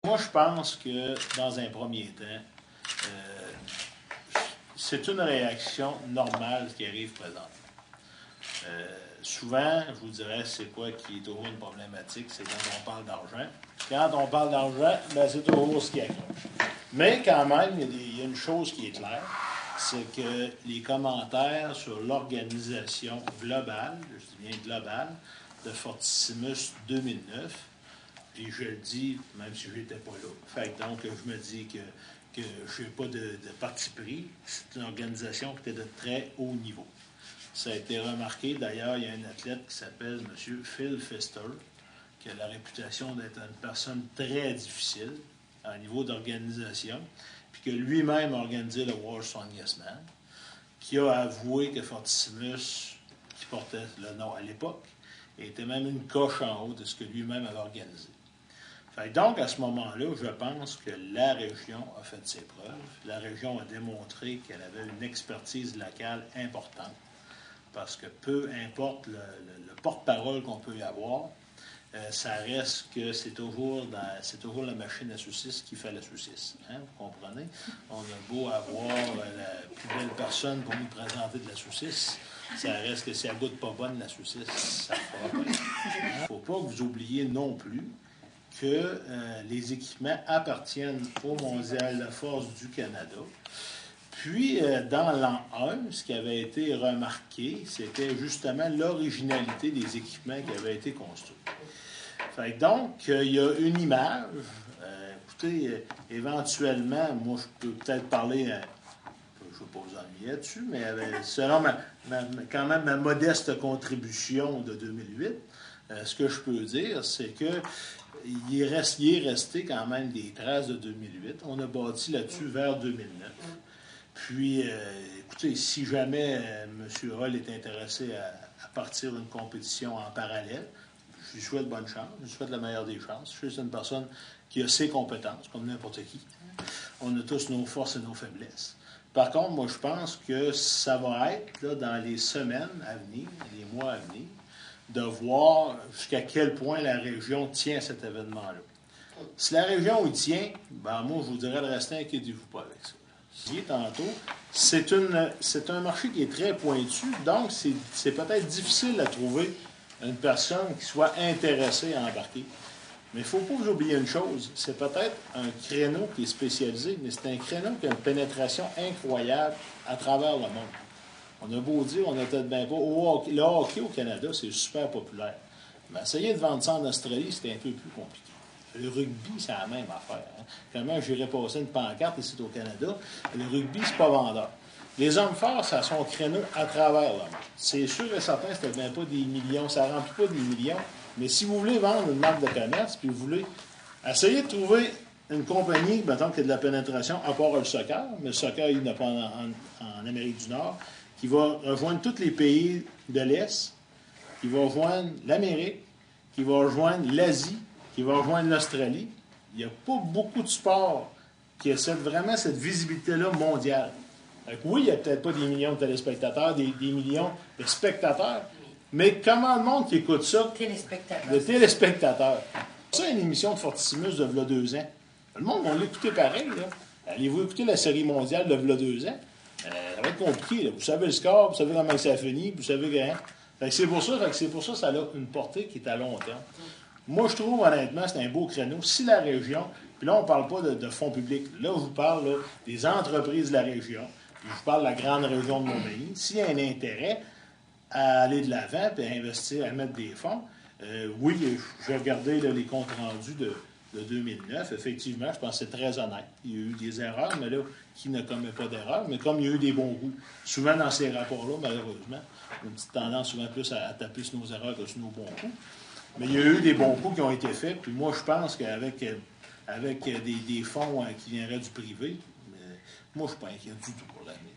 Moi, je pense que, dans un premier temps, c'est une réaction normale qui arrive présentement. Souvent, je vous dirais, c'est quoi qui est toujours une problématique, c'est quand on parle d'argent. Quand on parle d'argent, c'est toujours ce qui accroche. Mais quand même, il y a une chose qui est claire, c'est que les commentaires sur l'organisation globale, je dis bien globale, de Fortissimus 2009, puis je le dis, même si je n'étais pas là. Fait que donc, je me dis que je n'ai pas de parti pris. C'est une organisation qui était de très haut niveau. Ça a été remarqué, d'ailleurs, il y a un athlète qui s'appelle M. Phil Pfister, qui a la réputation d'être une personne très difficile à niveau d'organisation, puis que lui-même a organisé le World Strongest Man, qui a avoué que Fortissimus, qui portait le nom à l'époque, était même une coche en haut de ce que lui-même avait organisé. Fait donc, à ce moment-là, je pense que la région a fait ses preuves. La région a démontré qu'elle avait une expertise locale importante. Parce que peu importe le porte-parole qu'on peut y avoir, ça reste que c'est toujours la machine à saucisse qui fait la saucisse. Hein, vous comprenez? On a beau avoir la plus belle personne pour nous présenter de la saucisse, ça reste que si elle goûte pas bonne, la saucisse, ça ne fera pas. Il ne faut pas que vous oubliez non plus que les équipements appartiennent au Mondial de force du Canada. Puis, dans l'an 1, ce qui avait été remarqué, c'était justement l'originalité des équipements qui avaient été construits. Fait que donc, il y a une image. Écoutez, éventuellement, moi, je peux peut-être parler, je ne vais pas vous ennuyer là-dessus, mais selon quand même ma modeste contribution de 2008, ce que je peux dire, c'est que il est resté quand même des traces de 2008. On a bâti là-dessus vers 2009. Puis, écoutez, si jamais M. Hall est intéressé à partir d'une compétition en parallèle, je lui souhaite bonne chance, je lui souhaite la meilleure des chances. Je suis une personne qui a ses compétences, comme n'importe qui. On a tous nos forces et nos faiblesses. Par contre, moi, je pense que ça va être, là, dans les semaines à venir, les mois à venir, de voir jusqu'à quel point la région tient à cet événement-là. Si la région y tient, ben moi, je vous dirais de rester, inquiétez-vous pas avec ça. Tantôt, c'est un marché qui est très pointu, donc c'est peut-être difficile à trouver une personne qui soit intéressée à embarquer. Mais il ne faut pas vous oublier une chose, c'est peut-être un créneau qui est spécialisé, mais c'est un créneau qui a une pénétration incroyable à travers le monde. On a beau dire, on n'est peut-être bien pas... Le hockey au Canada, c'est super populaire. Mais essayer de vendre ça en Australie, c'était un peu plus compliqué. Le rugby, c'est la même affaire. Hein. Comment j'irais passer une pancarte ici au Canada, le rugby, c'est pas vendeur. Les hommes forts, ça a son créneau à travers le monde. C'est sûr et certain, c'était bien pas des millions, ça ne remplit pas des millions. Mais si vous voulez vendre une marque de commerce, puis vous voulez essayer de trouver une compagnie, mettons, qui a de la pénétration, à part le soccer, mais le soccer, il n'y en a pas en Amérique du Nord, qui va rejoindre tous les pays de l'Est, qui va rejoindre l'Amérique, qui va rejoindre l'Asie, qui va rejoindre l'Australie. Il n'y a pas beaucoup de sports qui essaient vraiment cette visibilité-là mondiale. Donc, oui, il n'y a peut-être pas des millions de téléspectateurs, des millions de spectateurs, mais comment le monde qui écoute ça? Le téléspectateur. Ça, une émission de Fortissimus de v'là 2 ans. Le monde va l'écouter pareil. Là. Allez-vous écouter la série mondiale de v'là 2 ans? Ça va être compliqué. Là. Vous savez le score, vous savez comment ça finit, vous savez que... C'est pour ça que ça a une portée qui est à long terme. Moi, je trouve, honnêtement, c'est un beau créneau. Si la région, puis là, on ne parle pas de fonds publics. Là, je vous parle là, des entreprises de la région. Puis je vous parle de la grande région de mon pays. S'il y a un intérêt à aller de l'avant et à investir, à mettre des fonds, oui, j'ai regardé là, les comptes rendus de 2009. Effectivement, je pense que c'est très honnête. Il y a eu des erreurs, mais là, qui ne commet pas d'erreurs? Mais comme il y a eu des bons goûts, souvent dans ces rapports-là, malheureusement, on a une petite tendance souvent plus à taper sur nos erreurs que sur nos bons coups. Mais il y a eu des bons coups qui ont été faits. Puis moi, je pense qu'avec des fonds qui viendraient du privé, moi, je ne suis pas inquiet du tout pour l'avenir.